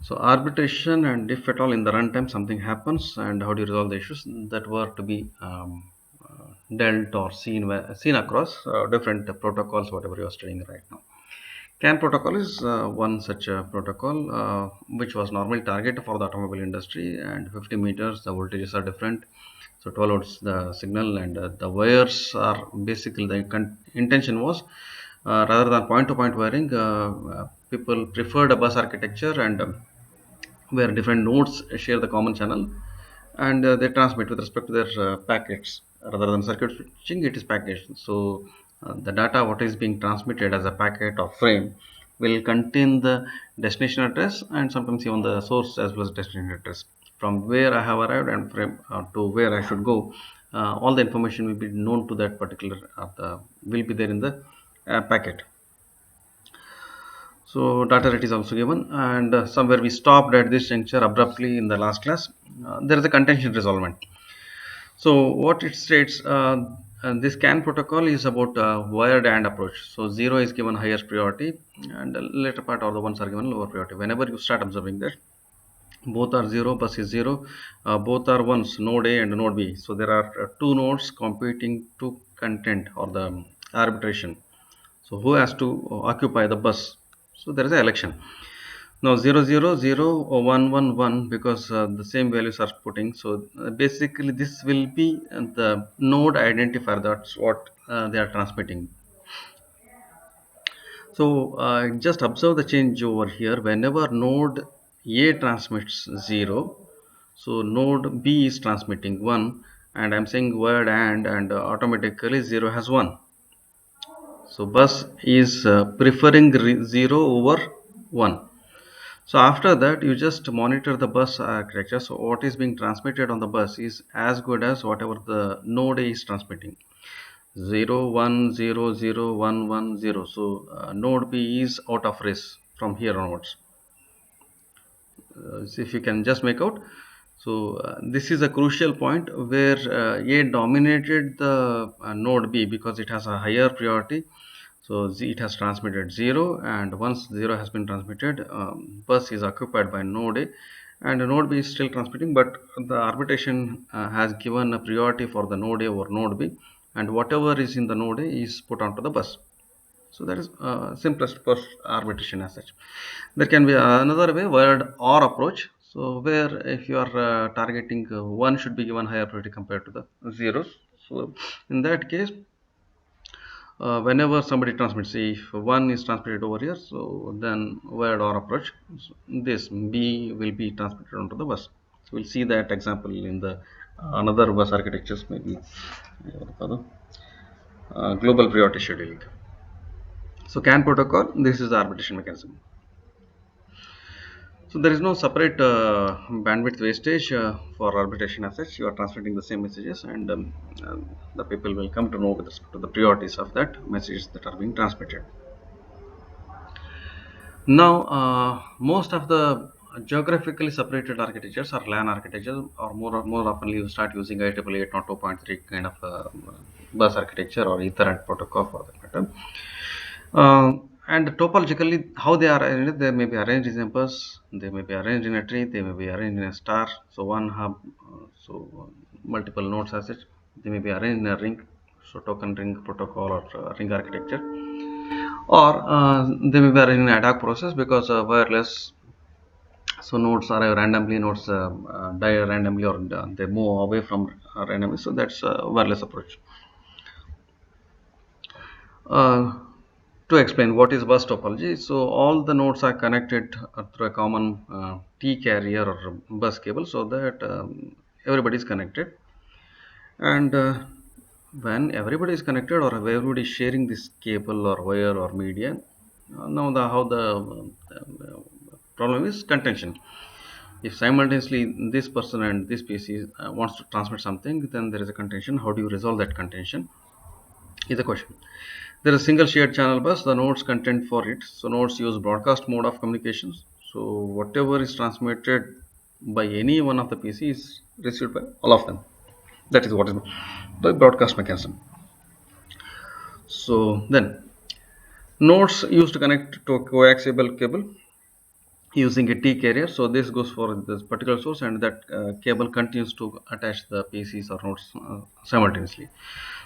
So arbitration, and if at all in the runtime something happens, and how do you resolve the issues that were to be dealt or seen across different protocols, whatever you are studying right now. CAN protocol is one such protocol which was normally targeted for the automobile industry, and 50 meters the voltages are different. So 12 volts the signal, and the wires are basically the intention was rather than point to point wiring, people preferred a bus architecture, and where different nodes share the common channel, and they transmit with respect to their packets. Rather than circuit switching, it is packets. So the data what is being transmitted as a packet or frame will contain the destination address, and sometimes even the source as well as destination address, from where I have arrived and from to where I should go. All the information will be known to that particular will be there in the packet. So data rate is also given, and somewhere we stopped at this juncture abruptly in the last class. There is a contention resolvement. So what it states, this CAN protocol is about wired AND approach. So 0 is given highest priority, and the later part or the ones are given lower priority. Whenever you start observing that both are 0, bus is 0, both are ones, node A and node B. So there are two nodes competing to content or the arbitration. So who has to occupy the bus? So there is an election. Now 0, 0, 0, 1, 1, 1, because the same values are putting. So basically this will be the node identifier. That's what they are transmitting. So just observe the change over here. Whenever node A transmits 0, so node B is transmitting 1, and I'm saying word and automatically 0 has 1. So bus is preferring 0 over 1. So after that, you just monitor the bus architecture. So what is being transmitted on the bus is as good as whatever the node A is transmitting. 0, 1, 0, 0, 1, 1, 0. So node B is out of race from here onwards. So if you can just make out. So this is a crucial point where A dominated the node B because it has a higher priority. So it has transmitted 0, and once 0 has been transmitted, bus is occupied by node A, and node B is still transmitting, but the arbitration has given a priority for the node A over node B, and whatever is in the node A is put onto the bus. So that is simplest first arbitration as such. There can be another way, wired OR approach. So where if you are targeting 1 should be given higher priority compared to the zeros. So in that case, whenever somebody transmits, say if 1 is transmitted over here, so then wired OR approach, so this B will be transmitted onto the bus. So we'll see that example in the another bus architectures, maybe global priority scheduling. So CAN protocol, this is the arbitration mechanism. So there is no separate bandwidth wastage for arbitration as such. You are transmitting the same messages, and the people will come to know with respect to the priorities of that messages that are being transmitted. Now, most of the geographically separated architectures or LAN architectures, or more often you start using IEEE 802.3 kind of bus architecture or Ethernet protocol for that matter. And topologically, how they are arranged, they may be arranged in a bus, they may be arranged in a tree, they may be arranged in a star. So one hub, multiple nodes as such. They may be arranged in a ring, so token ring protocol or ring architecture, or they may be arranged in ad hoc process because wireless. So nodes are randomly, nodes die randomly, or they move away from randomly. So that's a wireless approach. Uh, to explain what is bus topology, so all the nodes are connected through a common T carrier or bus cable, so that everybody is connected, and when everybody is connected or everybody is sharing this cable or wire or media, now the problem is contention. If simultaneously this person and this PC wants to transmit something, then there is a contention. How do you resolve that contention is the question. There is a single shared channel bus, the nodes content for it. So nodes use broadcast mode of communications. So whatever is transmitted by any one of the PC is received by all of them. That is what is the broadcast mechanism. So then nodes used to connect to a coaxial cable. using a T carrier. So this goes for this particular source, and that cable continues to attach the PCs or nodes simultaneously.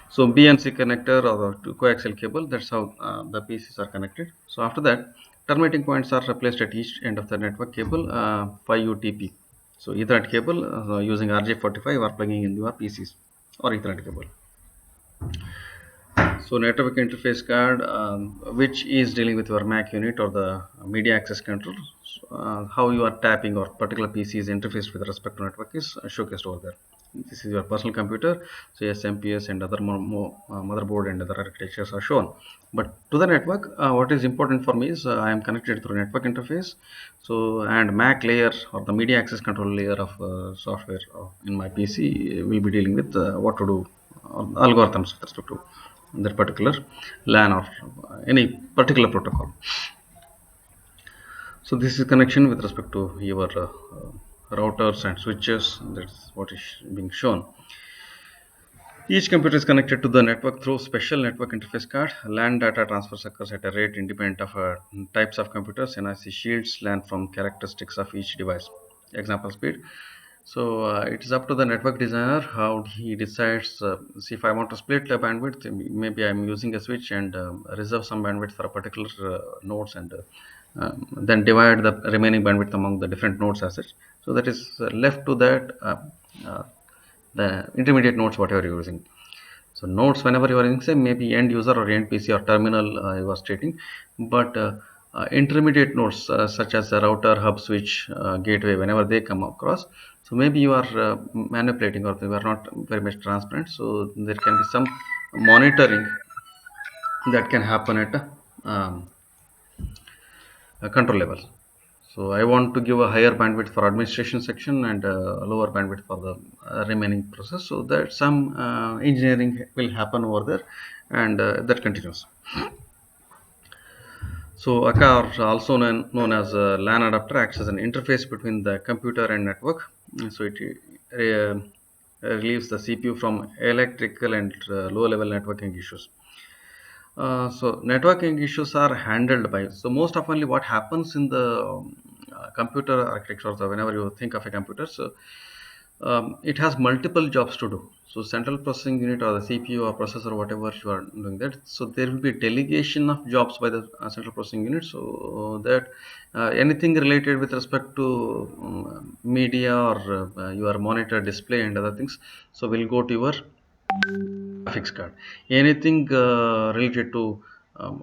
So BNC connector or the coaxial cable, that's how the PCs are connected. So after that, terminating points are replaced at each end of the network cable, 5 UTP. So Ethernet cable using RJ45 or plugging in your PCs or Ethernet cable. So network interface card, which is dealing with your Mac unit or the media access control, how you are tapping or particular PC is interfaced with respect to network is showcased over there. This is your personal computer, so SMPS and other motherboard and other architectures are shown. But to the network, what is important for me is I am connected through network interface. So and Mac layer or the media access control layer of software in my PC will be dealing with what to do, algorithms with respect to that particular LAN or any particular protocol. So this is connection with respect to your routers and switches. That's what is being shown. Each computer is connected to the network through special network interface card. LAN data transfer occurs at a rate independent of types of computers. NIC shields LAN from characteristics of each device. Example speed. So it is up to the network designer how he decides. See, if I want to split the bandwidth, maybe I'm using a switch and reserve some bandwidth for a particular nodes, and then divide the remaining bandwidth among the different nodes as such. So that is left to that uh, the intermediate nodes whatever you're using. So nodes, whenever you are using, say maybe end user or end PC or terminal, you are stating, but intermediate nodes such as the router, hub, switch, gateway, whenever they come across, so maybe you are manipulating or you are not very much transparent. So there can be some monitoring that can happen at a control level. So I want to give a higher bandwidth for administration section and lower bandwidth for the remaining process. So that some engineering will happen over there, and that continues. So a car, also known as a LAN adapter, acts as an interface between the computer and network. So it relieves the CPU from electrical and low-level networking issues. So networking issues are handled by, so most oftenly what happens in the computer architecture, so whenever you think of a computer, so it has multiple jobs to do. So central processing unit or the CPU or processor, whatever you are doing that, so there will be delegation of jobs by the central processing unit, so that anything related with respect to media or your monitor display and other things, so will go to your graphics card. Anything related to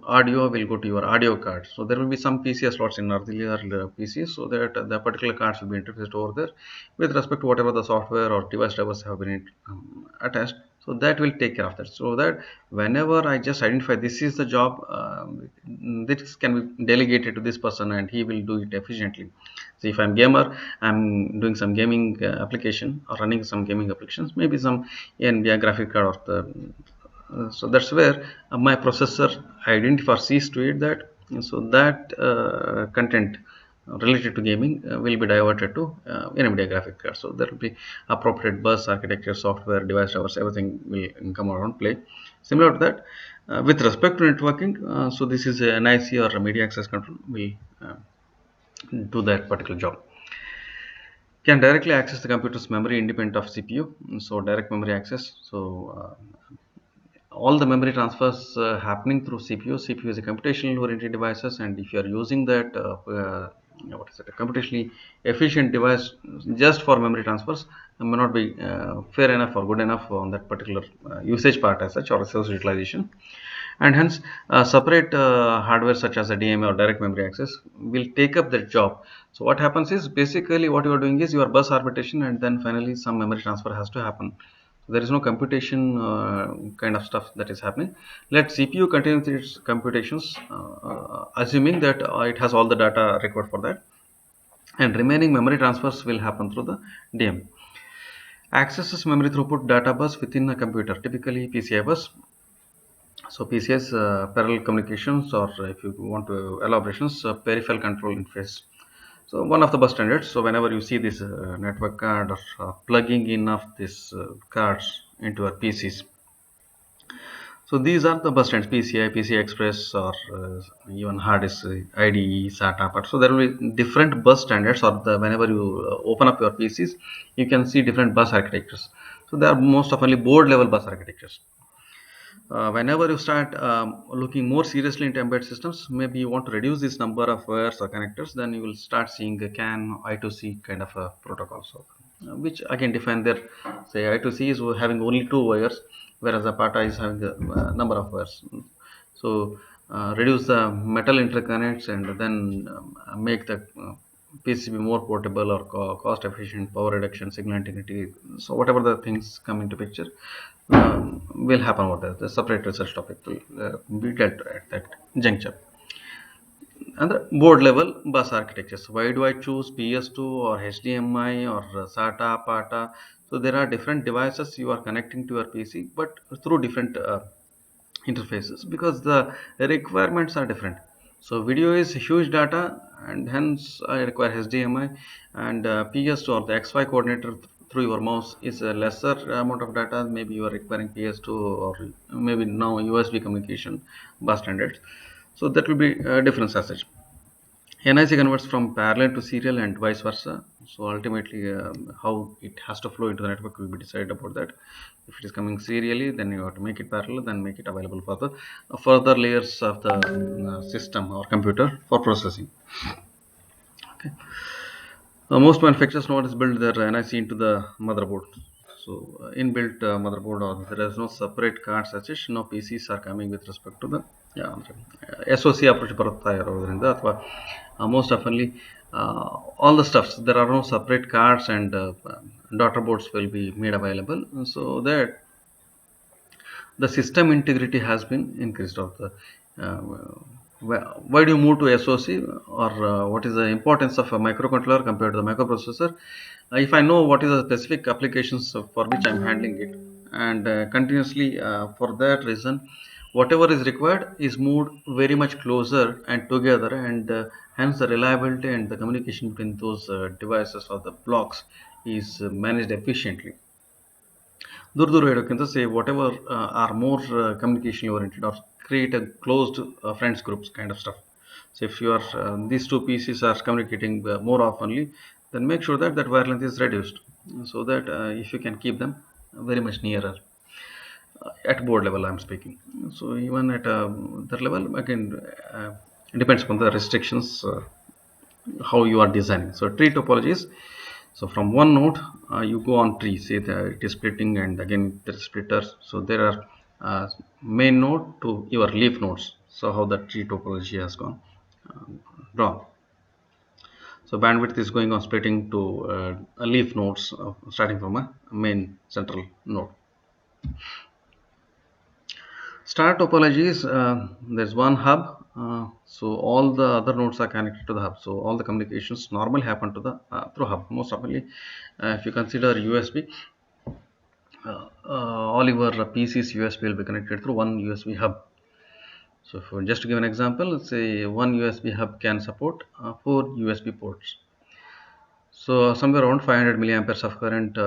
audio will go to your audio card. So there will be some PCI slots in earlier PCs, so that the particular cards will be interfaced over there with respect to whatever the software or device drivers have been attached. So that will take care of that. So that whenever I just identify this is the job, this can be delegated to this person and he will do it efficiently. So if I'm gamer, I'm doing some gaming application or running some gaming applications, maybe some NVIDIA graphic card or the so that's where my processor identifier sees to it that, so that content related to gaming will be diverted to NVIDIA graphic card. So there will be appropriate bus architecture, software, device drivers, everything will come around play. Similar to that, with respect to networking, so this is an NIC or a media access control will do that particular job. Can directly access the computer's memory independent of CPU. So direct memory access. So all the memory transfers happening through CPU. CPU is a computationally oriented devices, and if you are using that what is it, a computationally efficient device just for memory transfers, may not be fair enough or good enough on that particular usage part as such or resource utilization, and hence separate hardware such as a DMA or direct memory access will take up that job. So what happens is basically what you are doing is your bus arbitration, and then finally some memory transfer has to happen. There is no computation kind of stuff that is happening. Let CPU continue with its computations, assuming that it has all the data required for that, and remaining memory transfers will happen through the DMA. Accesses memory throughput data bus within a computer, typically PCI bus. So PCS, parallel communications, or if you want to elaborations, peripheral control interface. So one of the bus standards. So whenever you see this network card or plugging in of these cards into our PCs, So these are the bus stands: PCI, PCI Express, or even hard disk, IDE, SATA. But so there will be different bus standards, or whenever you open up your PCs, you can see different bus architectures. So they are most often board level bus architectures. Whenever you start looking more seriously into embedded systems, maybe you want to reduce this number of wires or connectors, then you will start seeing a CAN I2C kind of a protocol. So, which again define their, say, I2C is having only two wires, whereas APATA is having a number of wires. So, reduce the metal interconnects and then make the PCB more portable or cost efficient, power reduction, signal integrity. So, whatever the things come into picture, will happen over there. The separate research topic will be dealt at that juncture. And the board level bus architectures. Why do I choose PS2 or HDMI or SATA, PATA? So there are different devices you are connecting to your PC, but through different interfaces, because the requirements are different. So video is huge data, and hence I require HDMI, and PS2 or the XY coordinator through your mouse is a lesser amount of data. Maybe you are requiring PS2, or maybe now USB communication bus standards. So that will be a difference as such. NIC converts from parallel to serial and vice versa. So ultimately, how it has to flow into the network will be decided about that. If it is coming serially, then you have to make it parallel, then make it available for the further layers of the system or computer for processing. Okay. Most manufacturers nowadays build their NIC into the motherboard. So inbuilt motherboard, or there is no separate cards as such. No PCs are coming with respect to the SOC approach ಬರುತ್ತಾ ಇರೋದ್ರಿಂದ, ಅಥವಾ most oftenly all the stuffs, there are no separate cards, and daughter boards will be made available, so that the system integrity has been increased. Of the why do you move to SOC, or what is the importance of a microcontroller compared to the microprocessor? If I know what is the specific applications for which I'm handling it, and continuously for that reason, whatever is required is moved very much closer and together, and hence the reliability and the communication between those devices or the blocks is managed efficiently. ದೂರ ದೂರ ಇಡೋಕ್ಕಿಂತ, say whatever are more communication oriented, or create a closed friends groups kind of stuff. So if you are these two PCs are communicating more oftenly, then make sure that that wire length is reduced, so that if you can keep them very much nearer at board level I'm speaking. So even at that level, again, it depends upon the restrictions, how you are designing. So tree topologies. So from one node, you go on tree, say that it is splitting, and again there is splitters. So there are main node to your leaf nodes. So how the tree topology has gone drawn. So bandwidth is going on splitting to leaf nodes, starting from a main central node. Star topology is there's one hub, so all the other nodes are connected to the hub. So all the communications normally happen to the through hub. Most oftenly, if you consider USB, all your PCs USB will be connected through one USB hub. So for just to give an example, let's say one USB hub can support 4 USB ports. So somewhere around 500 milliamperes of current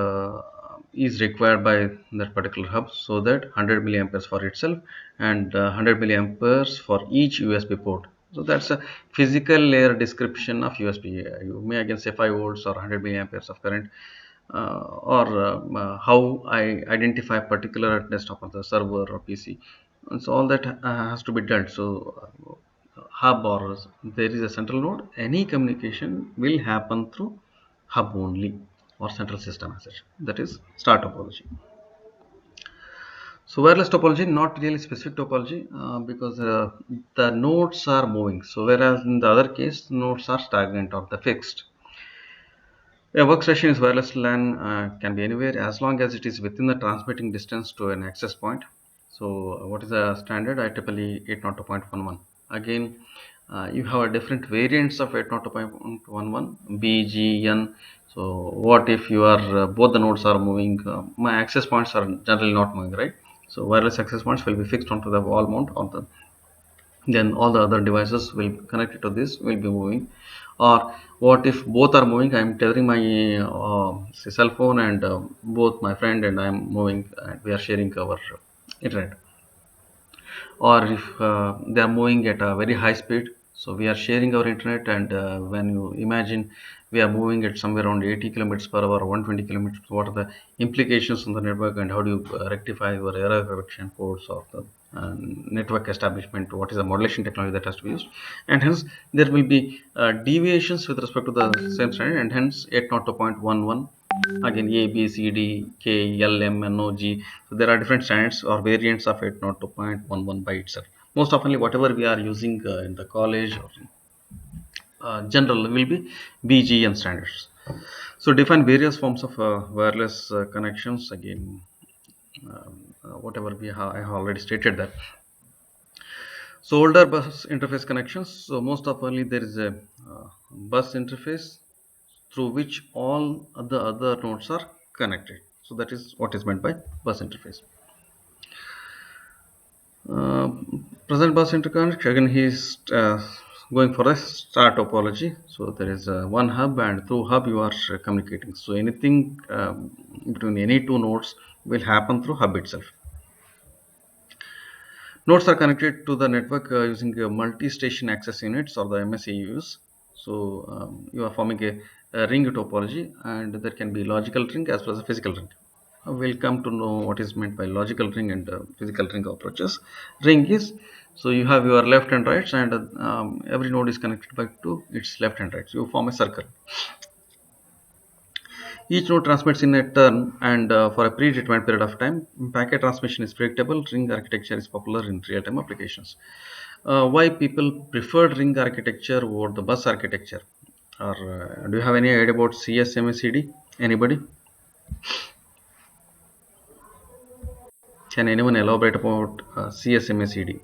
is required by that particular hub, so that 100 milliamperes for itself, and 100 milliamperes for each USB port. So that's a physical layer description of USB. You may again say 5 volts or 100 milliamperes of current, or how I identify particular desktop or the server or PC. And so all that has to be dealt. So hub, or there is a central node, any communication will happen through hub only, or central system as such. That is star topology. So wireless topology, not really specific topology, because the nodes are moving. So whereas in the other case, nodes are stagnant or the fixed. A workstation is wireless LAN, can be anywhere as long as it is within the transmitting distance to an access point. So what is the standard? IEEE 802.11. Again, you have a different variants of 802.11, B, G, N. So what if you are both the nodes are moving? My access points are generally not moving, right? So wireless access points will be fixed onto the wall mount on the, then all the other devices will connected to this will be moving. Or what if both are moving? I'm tethering my say cell phone, and both my friend and I'm moving, and we are sharing our internet. or if they are moving at a very high speed. So we are sharing our internet, and when you imagine we are moving at somewhere around 80 kilometers per hour or 120 kilometers, what are the implications on the network, and how do you rectify your error correction codes or the network establishment? What is the modulation technology that has to be used? And hence there will be deviations with respect to the same standard, and hence 802.11, again A, B, C, D, K, L, M, N, O, G. So there are different standards or variants of 802.11 by itself. Most oftenly, whatever we are using in the college or general will be BGN standards. So define various forms of wireless connections. Again, whatever I have already stated that. So older bus interface connections. So most oftenly there is a bus interface through which all the other nodes are connected. So that is what is meant by bus interface. Uh, Present bus interconnect, again he is going for a star topology. So there is one hub, and through hub you are communicating. So anything between any two nodes will happen through hub itself. Nodes are connected to the network using multi-station access units or the MSAUs. So you are forming a ring topology, and there can be logical ring as well as a physical ring. We'll come to know what is meant by logical ring and physical ring approaches. Ring is, so you have your left and right, and every node is connected by two its left and right. So you form a circle. Each node transmits in a turn, and for a predetermined period of time. Packet transmission is predictable. Ring architecture is popular in real-time applications. Why people preferred ring architecture over the bus architecture? Or do you have any idea about CSMACD? Anybody? Can anyone elaborate about CSMACD?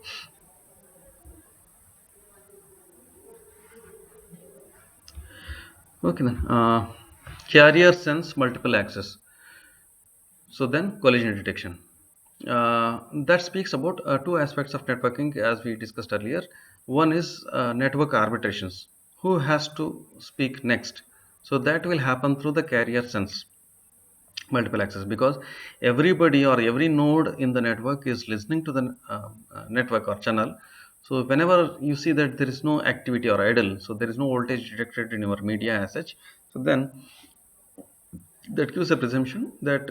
Okay then. Carrier sense multiple access. So then collision detection. That speaks about two aspects of networking as we discussed earlier. One is network arbitrations. Who has to speak next? So that will happen through the carrier sense multiple access, because everybody or every node in the network is listening to the network or channel. So whenever you see that there is no activity or idle, so there is no voltage detected in your media as such, so then that gives a presumption that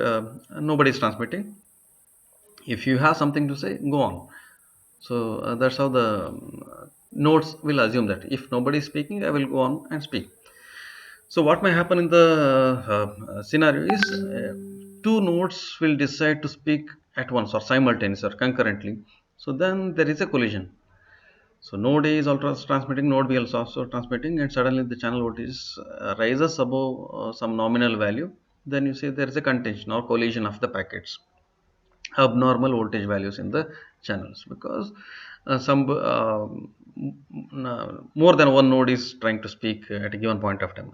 nobody is transmitting. If you have something to say, go on. So that's how the nodes will assume that if nobody is speaking, I will go on and speak. So what may happen in the scenario is two nodes will decide to speak at once or simultaneously or concurrently. So then there is a collision. So node A is also transmitting, node B is also transmitting, and suddenly the channel voltage rises above some nominal value. Then you say there is a contention or collision of the packets, abnormal voltage values in the channels, because some more than one node is trying to speak at a given point of time.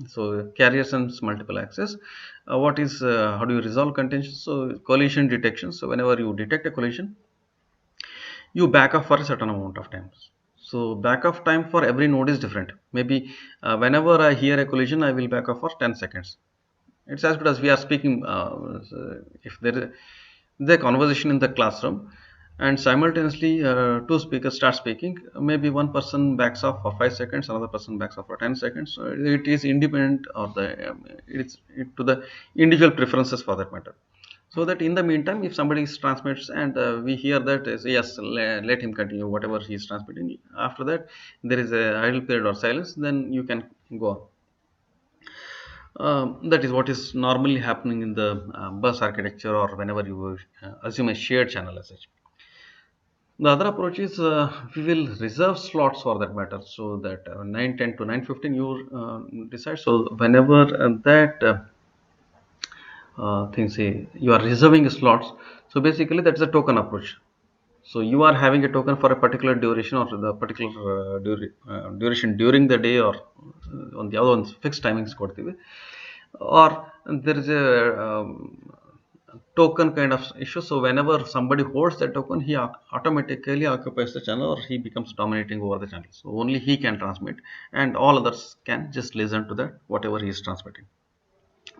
So carrier sense multiple access. What is how do you resolve contention? So collision detection. So whenever you detect a collision, you back off for a certain amount of time. So back off time for every node is different. Maybe whenever I hear a collision, I will back off for 10 seconds. It's as good as we are speaking. If there is the conversation in the classroom, and simultaneously two speakers start speaking, maybe one person backs off for 5 seconds, another person backs off for 10 seconds. So it is independent of the to the individual preferences for that matter. So that in the meantime, if somebody transmits and we hear that yes, let him continue whatever he is transmitting. After that, there is a idle period or silence, then you can go on. That is what is normally happening in the bus architecture, or whenever you assume a shared channel as such. The other approach is we will reserve slots for that matter, so that 9:10 to 9:15 you decide. So whenever that thing say you are reserving slots, so basically that's a token approach. So you are having a token for a particular duration or the particular duration during the day, or on the other ones fixed timings ಕೊಡ್ತೀವಿ, or there is a token kind of issue. So whenever somebody holds the token, he automatically occupies the channel, or he becomes dominating over the channel. So only he can transmit, and all others can just listen to that whatever he is transmitting.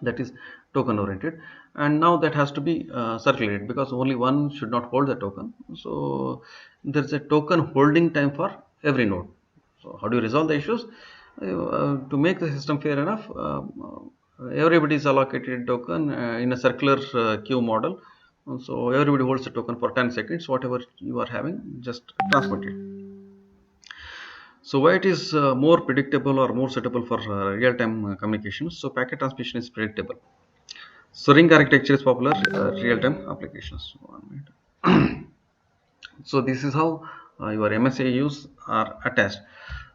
that is token oriented. And now that has to be circulated, because only one should not hold the token. So there's a token holding time for every node. So how do you resolve the issues? To make the system fair enough, everybody is allocated a token in a circular queue model. So everybody holds the token for 10 seconds. Whatever you are having, just transmit it. So why it is more predictable or more suitable for real-time communications? So packet transmission is predictable. So ring architecture is popular real-time applications. 1 minute. So this is how your MSAUs are attached.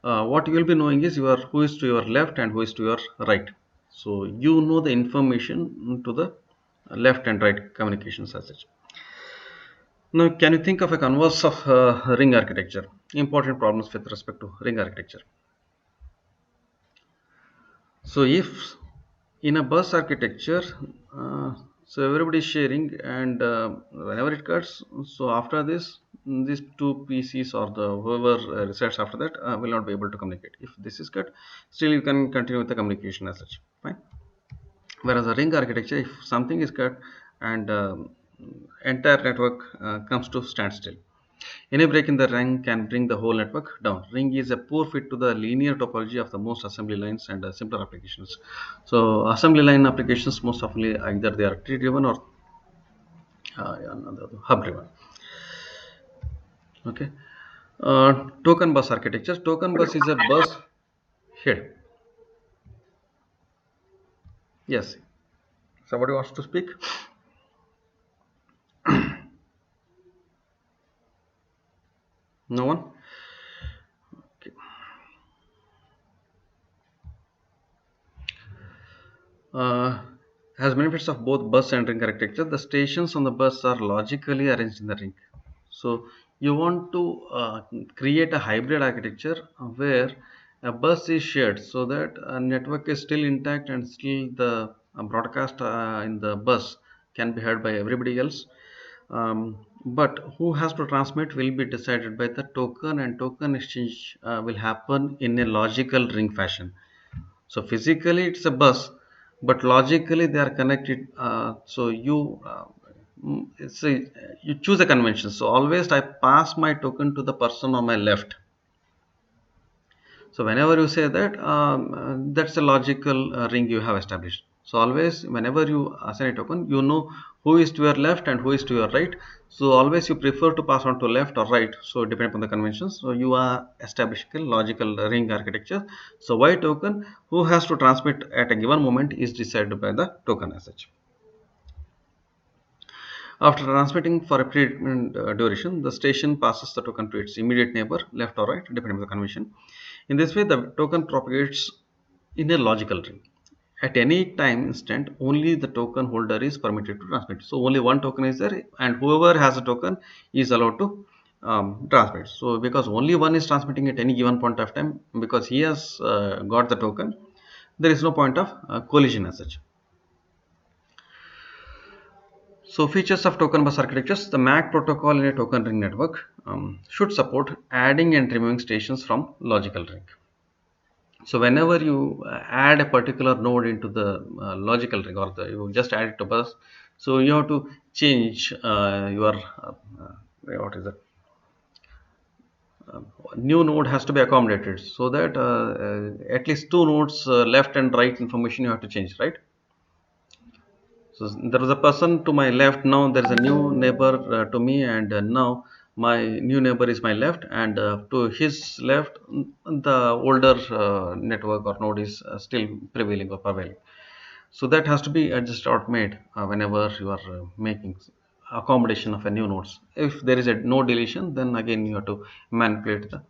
What you will be knowing is your who is to your left and who is to your right. So you know the information to the left and right communications as such. Now, can you think of a converse of ring architecture? Important problems with respect to ring architecture. So if in a bus architecture, so everybody is sharing, and whenever it cuts, so after this, these two PCs or the whoever resides after that will not be able to communicate. If this is cut, still you can continue with the communication as such. Fine. Whereas a ring architecture, if something is cut and entire network comes to standstill, any break in the ring can bring the whole network down. Ring is a poor fit to the linear topology of the most assembly lines and simpler applications. So assembly line applications most often either they are tree driven or hub driven. Okay. Token bus architecture. Token bus is a bus head. Yes. Somebody wants to speak? No one? Okay. Has benefits of both bus and ring architecture. The stations on the bus are logically arranged in the ring. So you want to create a hybrid architecture where a bus is shared, so that a network is still intact and still the broadcast in the bus can be heard by everybody else. But who has to transmit will be decided by the token, and token exchange will happen in a logical ring fashion. So physically it's a bus, but logically they are connected. So it's you choose a convention. So always I pass my token to the person on my left. So whenever you say that, that's a logical ring you have established. So always, whenever you assign a token, you know who is to your left and who is to your right. So always you prefer to pass on to left or right. So depending upon the conventions. So you are establishing a logical ring architecture. So why token? Who has to transmit at a given moment is decided by the token as such. After transmitting for a predetermined duration, the station passes the token to its immediate neighbor, left or right, depending on the convention. In this way, the token propagates in a logical ring. At any time instant, only the token holder is permitted to transmit. So only one token is there, and whoever has a token is allowed to transmit. So because only one is transmitting at any given point of time, because he has got the token, there is no point of collision as such. So features of token bus architectures. The MAC protocol in a token ring network should support adding and removing stations from logical ring. So whenever you add a particular node into the logical ring, or you just add it to bus, so you have to change your what is that, new node has to be accommodated, so that at least two nodes left and right information you have to change, right? So there was a person to my left. Now there is a new neighbor to me, and now my new neighbor is my left, and to his left, the older network or node is still prevailing or prevailing. So that has to be adjusted or made whenever you are making accommodation of a new nodes. If there is a node deletion, then again you have to manipulate the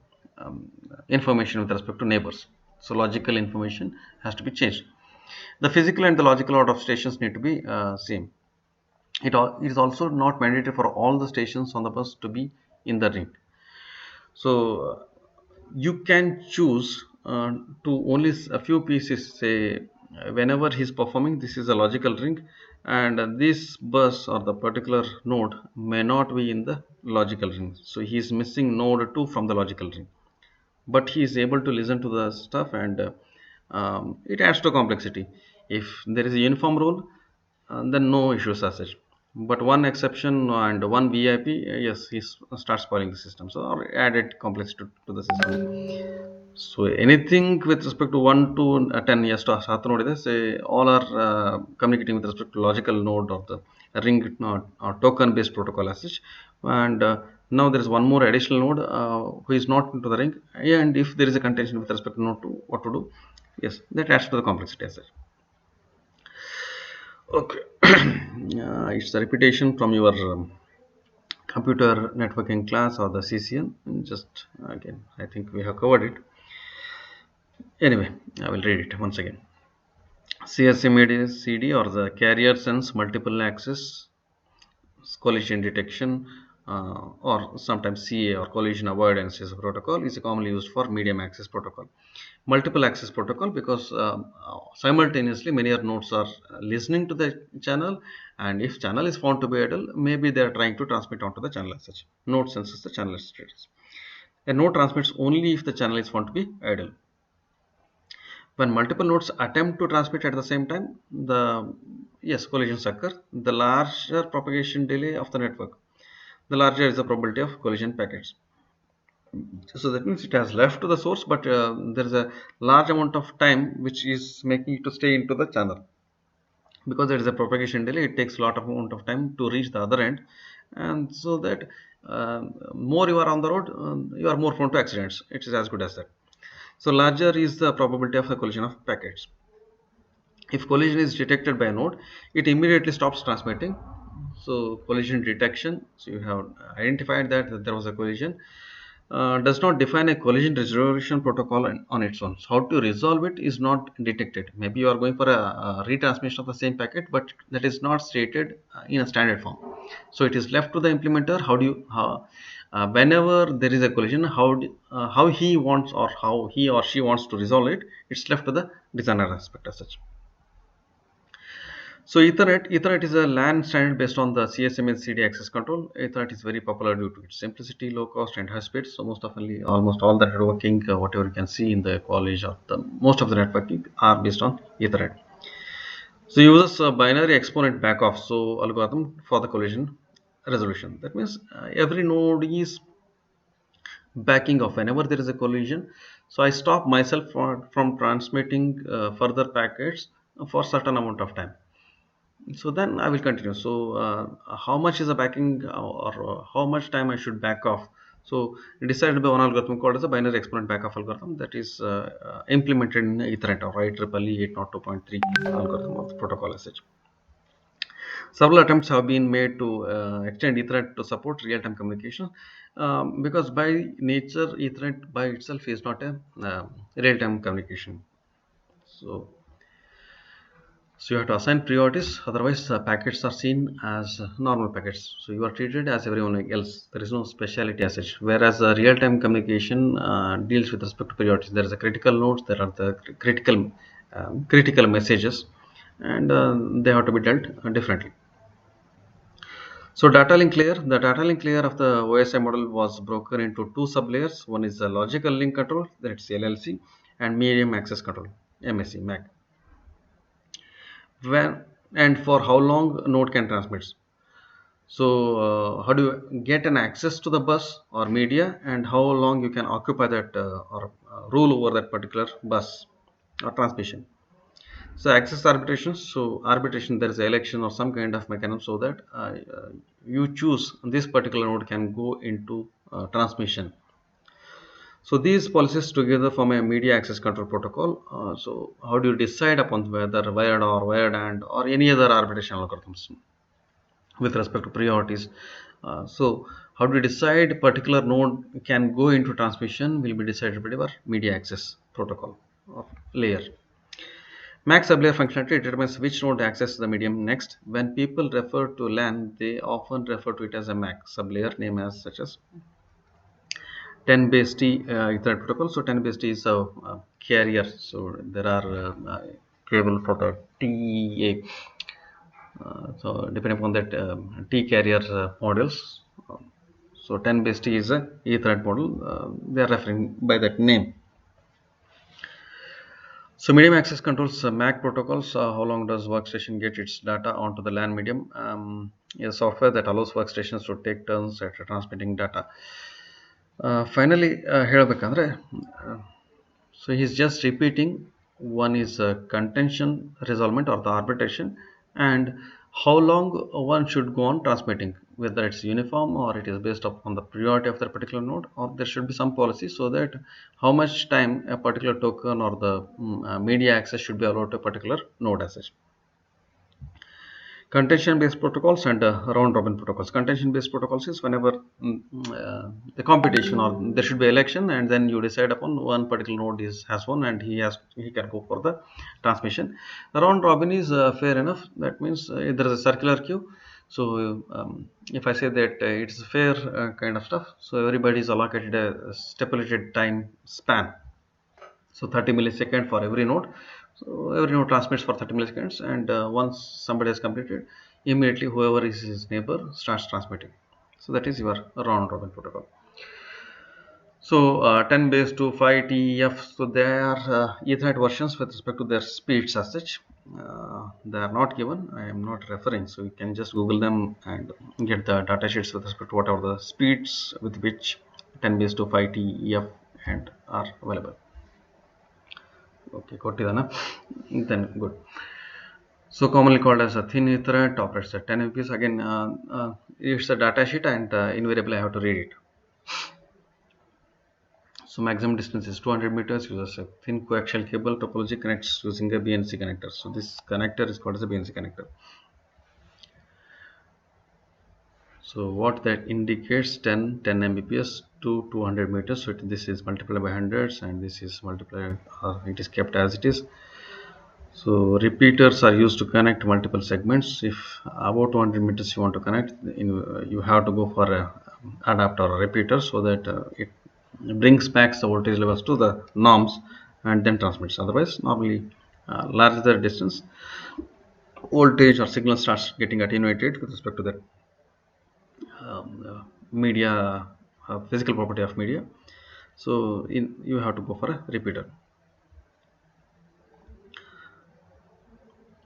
information with respect to neighbors. So logical information has to be changed. The physical and the logical order of stations need to be same. It is also not mandatory for all the stations on the bus to be in the ring. So you can choose to only a few pieces. Say whenever he's performing, this is a logical ring, and this bus or the particular node may not be in the logical ring. So he is missing node 2 from the logical ring, but he is able to listen to the stuff and it adds to complexity. If there is a uniform rule, then no issues as such. But one exception and one VIP, yes, starts spoiling the system. So or added complexity to the system. So anything with respect to 1 to 10 ಎಷ್ಟು ಹತ್ತು ನೋಡಿದೆ say all are communicating with respect to logical node of the ring or token based protocol as such. And now there is one more additional node who is not into the ring, and if there is a contention with respect to node to what to do, yes, that adds to the complexity as such. Okay. It's a repetition from your computer networking class or the CCN. Just again, I think we have covered it. Anyway, I will read it once again. CSMAD CD or the carrier sends multiple access collision detection, or sometimes CA or collision avoidance is a protocol, is commonly used for medium access protocol. Multiple access protocol because simultaneously many nodes are listening to the channel, and if channel is found to be idle, maybe they are trying to transmit onto the channel as such. Node senses the channel status. A node transmits only if the channel is found to be idle. When multiple nodes attempt to transmit at the same time, the yes collisions occur. The larger propagation delay of the network, the larger is the probability of collision packets. So that means it has left to the source, but there is a large amount of time which is making it to stay into the channel. Because there is a propagation delay, it takes a lot of amount of time to reach the other end, and so that more you are on the road, you are more prone to accidents. It is as good as that. So larger is the probability of the collision of packets. If collision is detected by a node, it immediately stops transmitting. So collision detection, so you have identified that there was a collision, does not define a collision resolution protocol on its own. So how to resolve it is not detected. Maybe you are going for a retransmission of the same packet, but that is not stated in a standard form. So it is left to the implementer. Whenever there is a collision, how he wants or how he or she wants to resolve it, it's left to the designer aspect as such. So Ethernet is a LAN standard based on the CSMA CD access control. Ethernet is very popular due to its simplicity, low cost, and high speed. So most often, almost all the networking, whatever you can see in the college or the most of the networking are based on Ethernet. So uses a binary exponent backoff, so algorithm for the collision resolution. That means every node is backing off whenever there is a collision. So I stop myself from transmitting further packets for certain amount of time. So then I will continue. So how much is the backing, or how much time I should back off? So decided by one algorithm called as a binary exponent backoff algorithm that is implemented in Ethernet or IEEE 802.3 algorithm of the protocol as such. Several attempts have been made to extend Ethernet to support real-time communication, because by nature Ethernet by itself is not a real-time communication. So you have to assign priorities, otherwise packets are seen as normal packets. So you are treated as everyone else. There is no speciality as such. Whereas real-time communication deals with respect to priorities. There is a critical nodes, there are the critical messages, and they have to be dealt differently. So the data link layer of the OSI model was broken into two sublayers. One is the logical link control, that's LLC, and medium access control, MAC. When and for how long a node can transmit. So how do you get an access to the bus or media, and how long you can occupy that or rule over that particular bus or transmission. So access arbitration. So arbitration, there is an election or some kind of mechanism so that you choose this particular node can go into transmission. So these policies together form a media access control protocol. So how do you decide upon whether wired or wired and or any other arbitration algorithms with respect to priorities? So how do we decide particular node can go into transmission will be decided by our media access protocol or layer. MAC sublayer functionality determines which node accesses the medium next. When people refer to LAN, they often refer to it as a MAC sublayer name as such as 10 base T Ethernet protocol. So 10 base T is a carrier. So there are cable protocol TA. So depending upon that T carrier models. So 10 base T is a Ethernet model. They are referring by that name. So medium access controls MAC protocols. How long does workstation get its data onto the LAN medium? A software that allows workstations to take turns at transmitting data. Finally, ಹೇಳಬೇಕಂದ್ರೆ so he's just repeating. One is contention resolvement or the arbitration, and how long one should go on transmitting, whether it's uniform or it is based upon the priority of that particular node, or there should be some policy so that how much time a particular token or the media access should be allowed to a particular node as such. Contention based protocols and round robin protocols. Contention based protocols is whenever the competition or there should be election, and then you decide upon one particular node has won and he can go for the transmission. The round robin is fair enough. That means there is a circular queue. So if I say that it's fair kind of stuff, so everybody is allocated a stipulated time span. So 30 milliseconds for every node. So every node transmits for 30 milliseconds, and once somebody has completed, immediately whoever is his neighbor starts transmitting. So that is your round robin protocol. So 10 base to 5 TEF. So they are Ethernet versions with respect to their speeds as such. They are not given. I am not referring. So you can just Google them and get the data sheets with respect to what are the speeds with which 10 base to 5 TEF and are available. Okay, ಕೊಟ್ಟಿದ್ದಾನೆ. Then good. So commonly called as a thin Ethernet, operates at 10 Mbps. Again, it's a data sheet, and invariably I have to read it. So maximum distance is 200 meters. Uses a thin coaxial cable topology, connects using a BNC connector. So this connector is called as a BNC connector. So what that indicates, 10 Mbps to 200 meters. So this is multiplied by hundreds, and this is multiplied, it is kept as it is. So repeaters are used to connect multiple segments. If about 200 meters you want to connect, you have to go for a adapter or a repeater, so that it brings back the voltage levels to the norms and then transmits. Otherwise, normally larger the distance, voltage or signal starts getting attenuated with respect to that media, physical property of media. So you have to go for a repeater.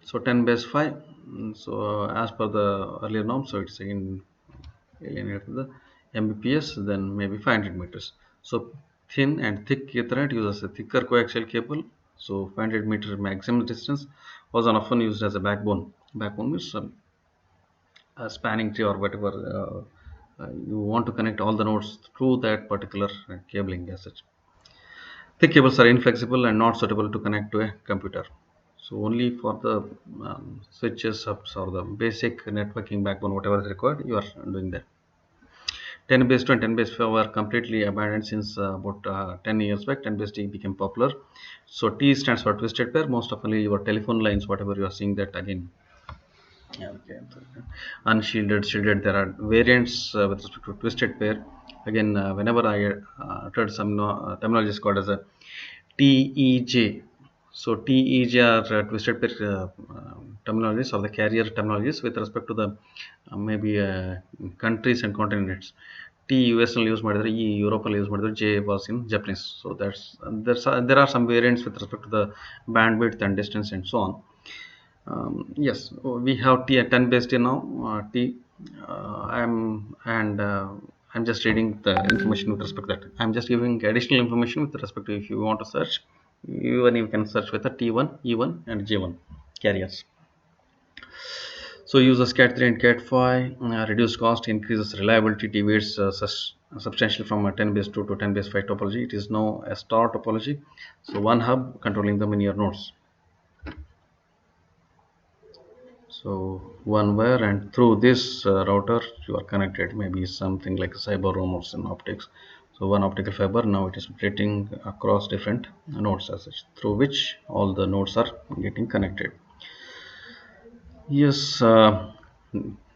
So 10 base 5. So as per the earlier norm, so it's again alienated to the Mbps, then maybe 500 meters. So thin and thick Ethernet uses a thicker coaxial cable. So 500 meter maximum distance was often used as a backbone. Backbone means a spanning tree or whatever. You want to connect all the nodes through that particular cabling as such. Thick cables are inflexible and not suitable to connect to a computer. So only for the switches, hubs, or the basic networking backbone, whatever is required, you are doing that. 10 base 2 and 10 base 5 were completely abandoned since about 10 years back. 10 base T became popular. So T stands for twisted pair. Most often your telephone lines, whatever you are seeing, that again. Okay. Unshielded, shielded. There are variants with respect to twisted pair. Again, whenever I uttered some terminology is called as a TEJ. So TEJ are twisted pair terminologies, or the carrier terminologies with respect to the maybe countries and continents. T US ನಲ್ಲಿ use ಮಾಡಿದರೆ, E Europe ಅಲ್ಲಿ use ಮಾಡಿದರೆ, J was in Japanese. So there are some variants with respect to the bandwidth and distance and so on. Yes, we have T at 10 base T now. T I'm just reading the information with respect to that. I'm just giving additional information with respect to, if you want to search, even you can search with the T1, E1 and J1 carriers. So uses Cat3 and Cat5, reduce cost, increases reliability, deviates substantially from a 10 base 2 to 10 base 5 topology. It is now a star topology. So one hub controlling them in your nodes. So one wire, and through this router you are connected, maybe something like a cyber room or some optics. So one optical fiber, now it is splitting across different nodes as such, through which all the nodes are getting connected. Yes,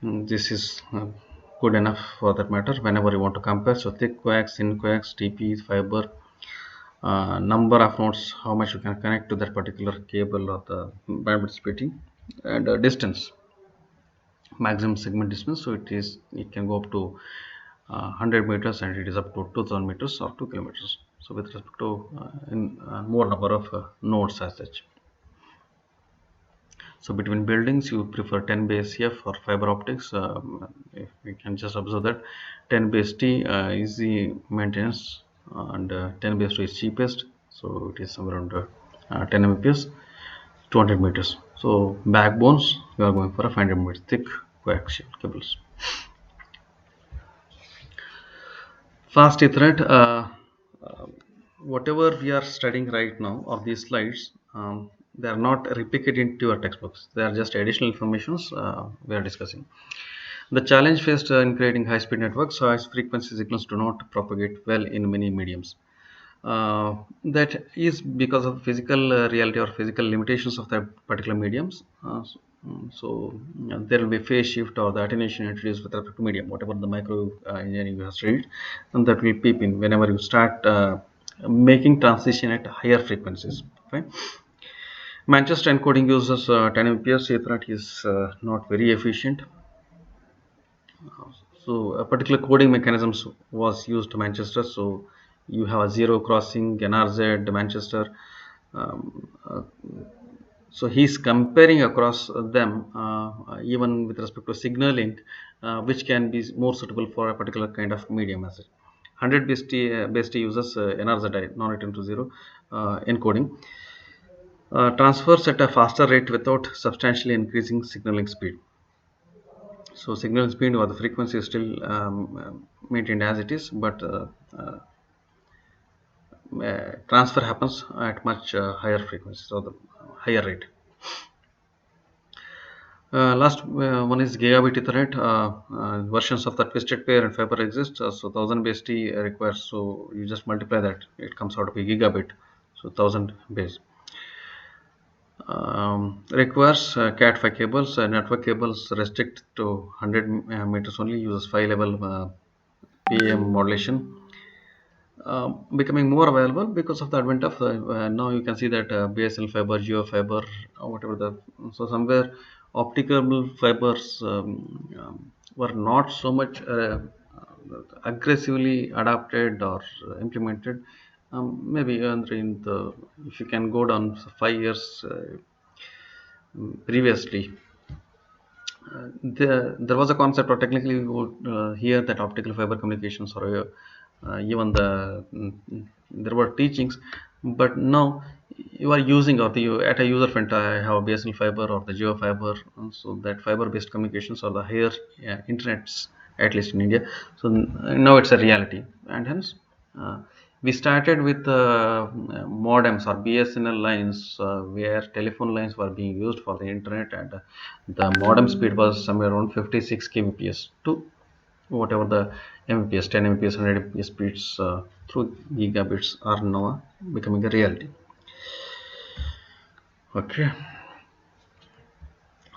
this is good enough for that matter. Whenever you want to compare, so thick coax, thin coax, TP, fiber, number of nodes, how much you can connect to that particular cable or the bandwidth splitting, and distance, maximum segment distance. So it can go up to 100 meters, and it is up to 2000 meters or 2 kilometers. So with respect to in more number of nodes as such. So between buildings, you prefer 10 base F or fiber optics. If we can just observe that 10 base T is the maintenance, and 10 base 2 is cheapest. So it is somewhere around 10 Mbps, 200 meters. So backbones, we are going for a 500 meters thick coaxial cables. Fast Ethernet, whatever we are studying right now of these slides, they are not replicated into your textbooks. They are just additional informations we are discussing. The challenge faced in creating high-speed networks, high frequency signals do not propagate well in many mediums. That is because of physical reality or physical limitations of that particular mediums. There will be phase shift or the attenuation introduced with respect to medium, whatever the micro engineering you have studied, and that will peep in whenever you start making transition at higher frequencies. Fine. Manchester encoding uses 10 Mbps. Ethernet is not very efficient. So a particular coding mechanisms was used to Manchester. So you have a zero crossing, NRZ, Manchester. Um, uh, so he's comparing across them, even with respect to signaling, which can be more suitable for a particular kind of medium message. 100 BST uses NRZ, non-return to zero encoding. Transfers at a faster rate without substantially increasing signaling speed. So signal speed or the frequency is still maintained as it is, but transfer happens at much higher frequency, so the higher rate. Last one is gigabit Ethernet. Versions of the twisted pair and fiber exist. So 1000 base T requires. So you just multiply that, it comes out to be gigabit. So 1000 base. Requires Cat5 cables. Network cables restrict to 100 meters only. Uses 5 level PAM modulation. Becoming more available because of the advent of now you can see that BSL fiber, Geo fiber, whatever the, so somewhere optical fibers were not so much aggressively adapted or implemented. Maybe in the, if you can go down 5 years previously, there was a concept, or technically we would hear that optical fiber communications, or even there were teachings, but now you are using, or you at a user front, I have a BSL fiber or the Geo fiber, so that fiber based communications are the higher internets, at least in India. So now it's a reality, and hence uh, we started with modems or BSNL lines, where telephone lines were being used for the internet, and the modem speed was somewhere around 56 kbps to whatever the Mbps, 10 Mbps, 100 Mbps speeds through gigabits are now becoming a reality. Okay,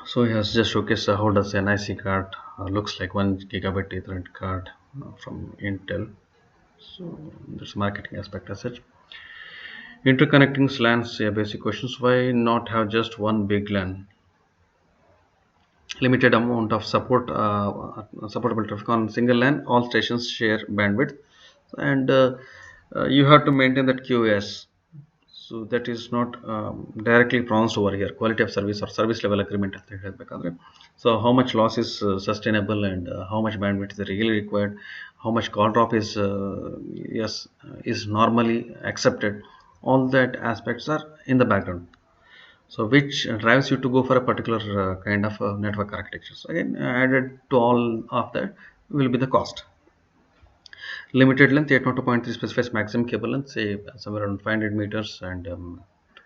so he has just showcased how does an IC card looks like, 1 gigabit Ethernet card from Intel. So there's marketing aspect as such. Interconnecting LANs, yeah, basic questions. Why not have just one big LAN? Limited amount of supportable traffic on single LAN. All stations share bandwidth, and you have to maintain that QoS. So that is not directly pronounced over here. Quality of service or service level agreement ಅಂತ ಹೇಳ್ಬೇಕಾದ್ರೆ. So how much loss is sustainable, and how much bandwidth is really required, how much call drop is yes is normally accepted. All that aspects are in the background. So which drives you to go for a particular kind of network architecture. So again, added to all of that will be the cost. Limited length, 802.3 specifies maximum cable length, say somewhere around 500 meters and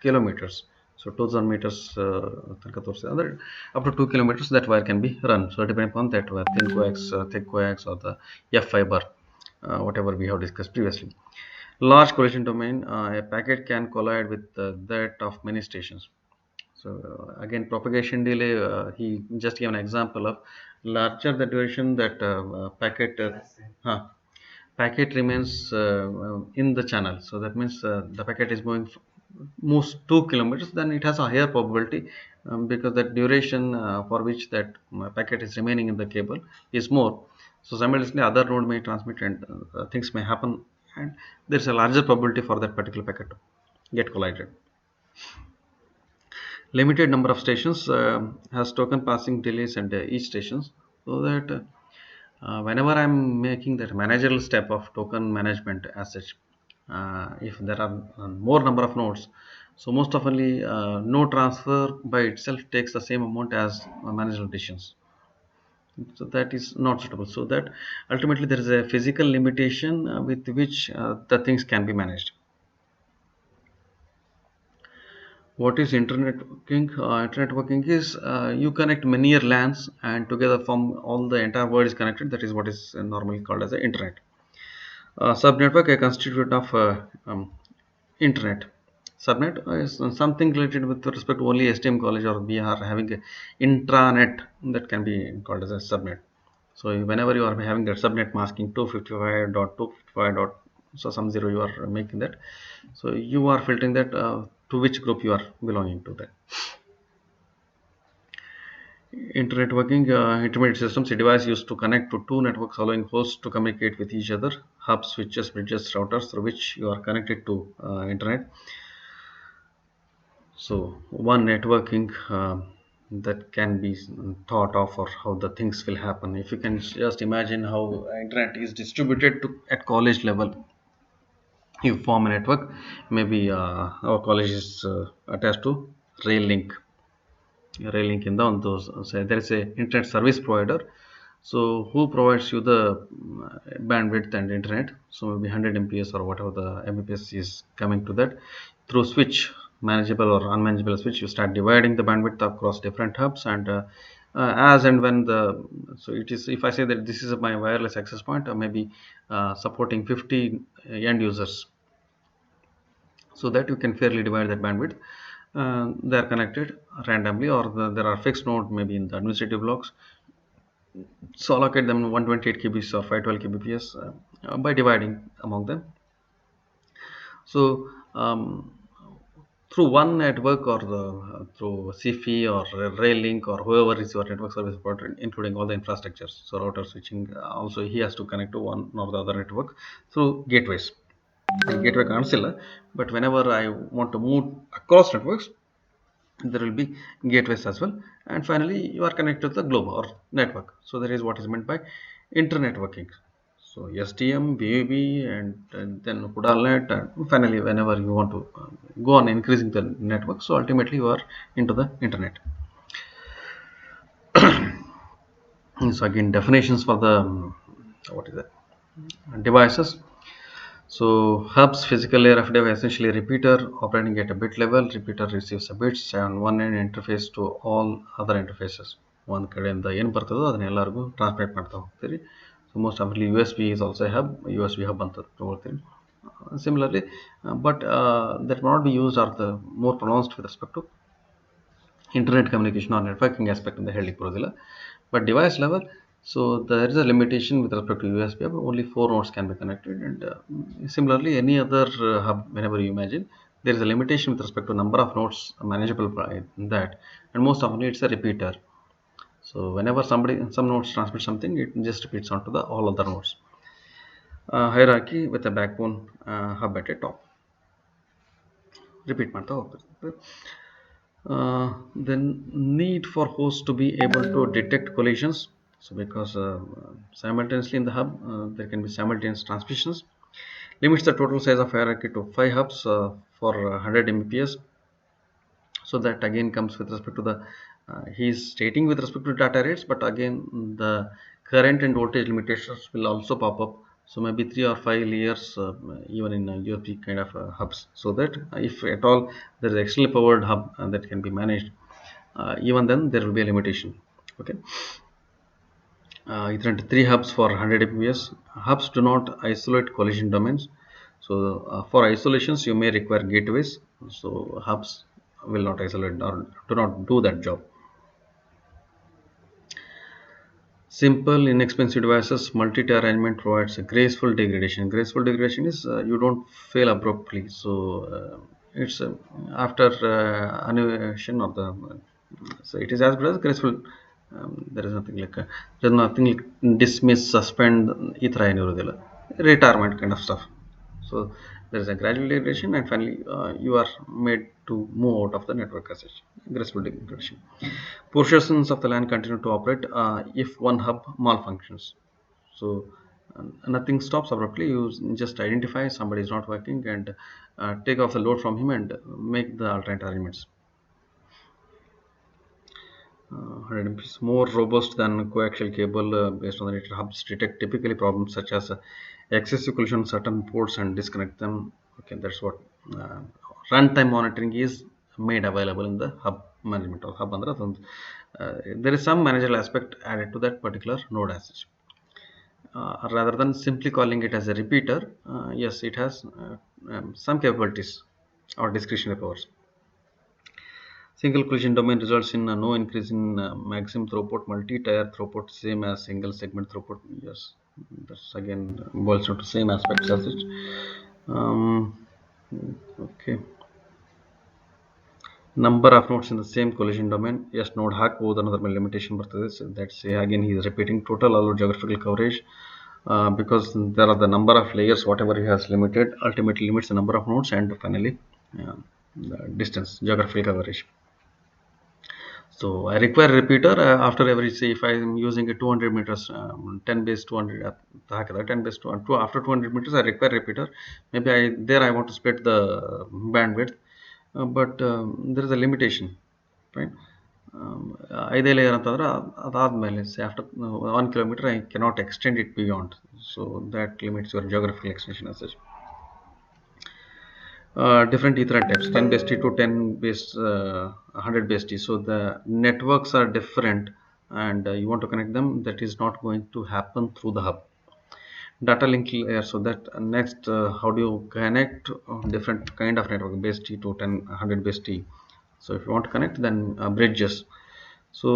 kilometers. So 2000 meters up to 2 kilometers that wire can be run. So depending upon that, thin coax, thick coax, or the F fiber, whatever we have discussed previously. Large collision domain, a packet can collide with that of many stations. So again, propagation delay, he just gave an example of larger the duration that packet packet remains in the channel. So that means the packet is going moves 2 kilometers, then it has a higher probability, because the duration for which that packet is remaining in the cable is more. So simultaneously other node may transmit, and things may happen and there's a larger probability for that particular packet to get collided. Limited number of stations has token passing delays at each stations, so that whenever I'm making that managerial step of token management as such, if there are more number of nodes, so most oftenly node transfer by itself takes the same amount as managerial decisions, so that is not suitable. So that ultimately there is a physical limitation with which the things can be managed. What is internet working? Internet working is you connect many LANs and together form all the entire world is connected. That is what is normally called as the internet. Subnetwork a constituent of internet. Subnet is something related with respect to only STM college, or we are having a intranet that can be called as a subnet. So whenever you are having that subnet masking 255.255 dot so some zero you are making that, so you are filtering that to which group you are belonging to that. Internet working intermediate systems, a device used to connect to two networks allowing hosts to communicate with each other. Hubs, switches, bridges, routers through which you are connected to internet. So one networking that can be thought of, or how the things will happen. If you can just imagine how internet is distributed to at college level, you form a network. Maybe our college is attached to Rail Link in the on those. So there is a internet service provider. So who provides you the bandwidth and internet? So maybe 100 Mbps or whatever the Mbps is coming to that. Through switch, manageable or unmanageable switch, you start dividing the bandwidth across different hubs, and as and when the, so it is, if I say that this is my wireless access point, maybe supporting 50 end users, so that you can fairly divide that bandwidth. They are connected randomly, or there are fixed node maybe in the administrative blocks, so allocate them 128 kbps or 512 kbps by dividing among them. So through one network, or through CFI or Rail-Link or whoever is your network service provider, including all the infrastructures, so router switching, also he has to connect to one or the other network through gateways. And gateway cancel, but whenever I want to move across networks, there will be gateways as well, and finally you are connected to the globe or network. So that is what is meant by internet working. So STM, BUB, and then CUDALNet, and finally whenever you want to go on increasing the network, so ultimately you are into the internet. So again, definitions for the what is that, devices. So hubs, physical layer of device, essentially a repeater operating at a bit level. Repeater receives a bits and one end interface to all other interfaces. ಒಂದು ಕಡೆಯಿಂದ ಏನು ಬರ್ತದೋ ಅದನ್ನ ಎಲ್ಲರಿಗೂ transmit ಮಾಡ್ತಾ ಹೋಗ್ತೀರಿ. So most of the USB is also a hub, USB hub ಅಂತ ತಗೊಳ್ತೀರಿ. Similarly, but that will not be used or the more pronounced with respect to internet communication or networking aspect in the ಹೇಳಲಿಕ್ಕೆ ಬರೋದಿಲ್ಲ. But device level, so there is a limitation with respect to USB hub. Only 4 nodes can be connected, and similarly any other hub, whenever you imagine, there is a limitation with respect to number of nodes manageable by that, and most often it's a repeater. So whenever some nodes transmit something, it just repeats onto the all other nodes. Hierarchy with a backbone hub at a top. Repeat ಮಾಡ್ತಾ ಹೋಗ್ಬೇಕು. Then need for hosts to be able to detect collisions. So because simultaneously in the hub there can be simultaneous transmissions. Limits the total size of hierarchy to 5 hubs for 100 Mbps. So that again comes with respect to the he is stating with respect to data rates, but again the current and voltage limitations will also pop up. So maybe 3 or 5 layers even in USB kind of hubs, so that if at all there is externally powered hub that can be managed, even then there will be a limitation. Okay, it 3 hubs for 100 Mbps. Hubs do not isolate collision domains, so for isolations you may require gateways. So hubs will not isolate or do not do that job. Simple, inexpensive devices, multi-tier arrangement provides a graceful degradation. Graceful degradation is you don't fail abruptly. So it's after annihilation of the. So it is as good as graceful. There is nothing like there's nothing like dismiss, suspend, ಈ ಥರ ಏನಿರೋದಿಲ್ಲ. Retirement kind of stuff. So there is a gradual degradation, and finally you are made to move out of the network as such. Graceful degradation. Portions of the LAN continue to operate if one hub malfunctions. So nothing stops abruptly. You just identify somebody is not working and take off the load from him and make the alternate arrangements. 100 MP is more robust than coaxial cable based on the network. Hubs detect typically problems such as excessive collision on certain ports and disconnect them. Okay, that's what uh, runtime monitoring is made available in the hub management or hub. There is some managerial aspect added to that particular node as such. Rather than simply calling it as a repeater, yes, it has some capabilities or discretionary powers. Single collision domain results in no increase in maximum throughput, multi-tier throughput, same as single segment throughput. Yes, that's again boils down to same aspects as it. Um, okay. Number of nodes in the same collision domain. Yes, node ಹಾಕಬಹುದು ಅನ್ನೋದ್ರ ಮೇಲೆ limitation ಬರ್ತದೆ. So that's again he is repeating total allowed geographical coverage because there are the number of layers whatever he has limited ultimately limits the number of nodes and finally uh, the distance geographical coverage. So I require a repeater after every, say if I am using a 200 meters, 10 base 200, 10 base 200, after 200 meters I require a repeater. Maybe I want to split the bandwidth, but there is a limitation, right? ಐದೇ layer ಅಂತಂದ್ರೆ ಅದಾದ್ಮೇಲೆ say after 1 kilometer I cannot extend it beyond, so that limits your geographical extension as such. Different Ethernet types, 10 base T to 10 base 100 base T. So the networks are different, and you want to connect them. That is not going to happen through the hub. Data link layer. So that next, how do you connect different kind of network, base T to 10 100 base T? So if you want to connect, then bridges. So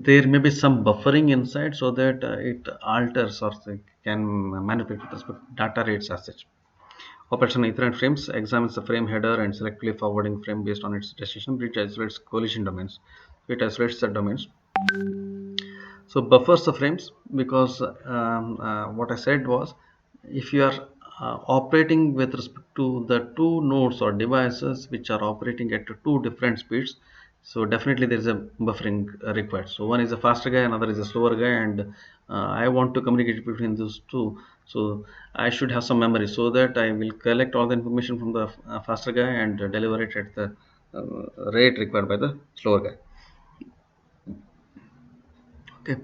there may be some buffering inside, so that it alters or can manipulate with respect to data rates as such. Operation Ethernet frames examines the frame header and selectively forwarding frame based on its destination. Bridge isolates collision domains. It isolates the domains. So buffers the frames because what I said was if you are operating with respect to the two nodes or devices which are operating at two different speeds, so definitely there is a buffering required. So one is a faster guy, another is a slower guy, and I want to communicate between those two. So I should have some memory so that I will collect all the information from the faster guy and deliver it at the rate required by the slower guy. Okay.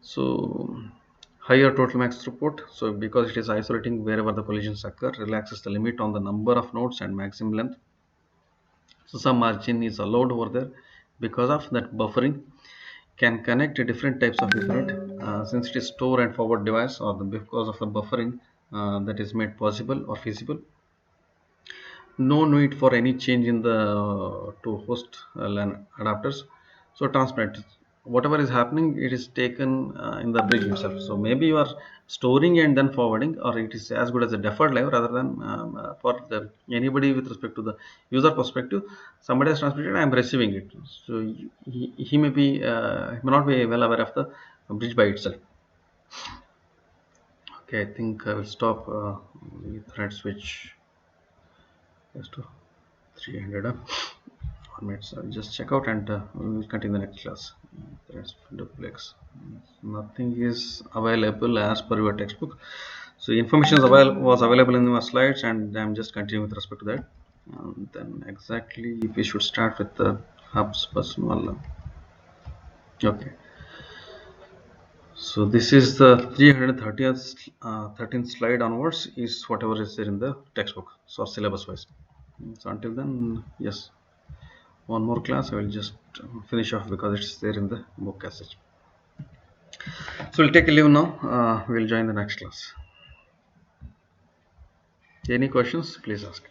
So higher total max throughput. So because it is isolating wherever the collisions occur, relaxes the limit on the number of nodes and maximum length. So some margin is allowed over there because of that buffering. Can connect different types of Ethernet since it is store and forward device, or because of the buffering that is made possible or feasible. No need for any change in the to host LAN adapters. So transparent, whatever is happening, it is taken in the bridge itself. So maybe you are storing and then forwarding, or it is as good as a deferred live rather than for the anybody with respect to the user perspective. Somebody has transmitted, I am receiving it. So he may be he may not be well aware of the bridge by itself. Okay, I think I will stop Ethernet switch just to 300. 1 minute. So I'll just check out and we'll continue the next class. That's duplex. Nothing is available as per your textbook. So information was available in your slides, and I'm just continuing with respect to that. Then exactly we should start with the hubs personal. Okay. So this is the 330th 13th slide onwards is whatever is there in the textbook, so syllabus wise. So until then, yes, one more class I will just finish off because it's there in the book as such. So we'll take a leave now. We'll join the next class. Any questions, please ask.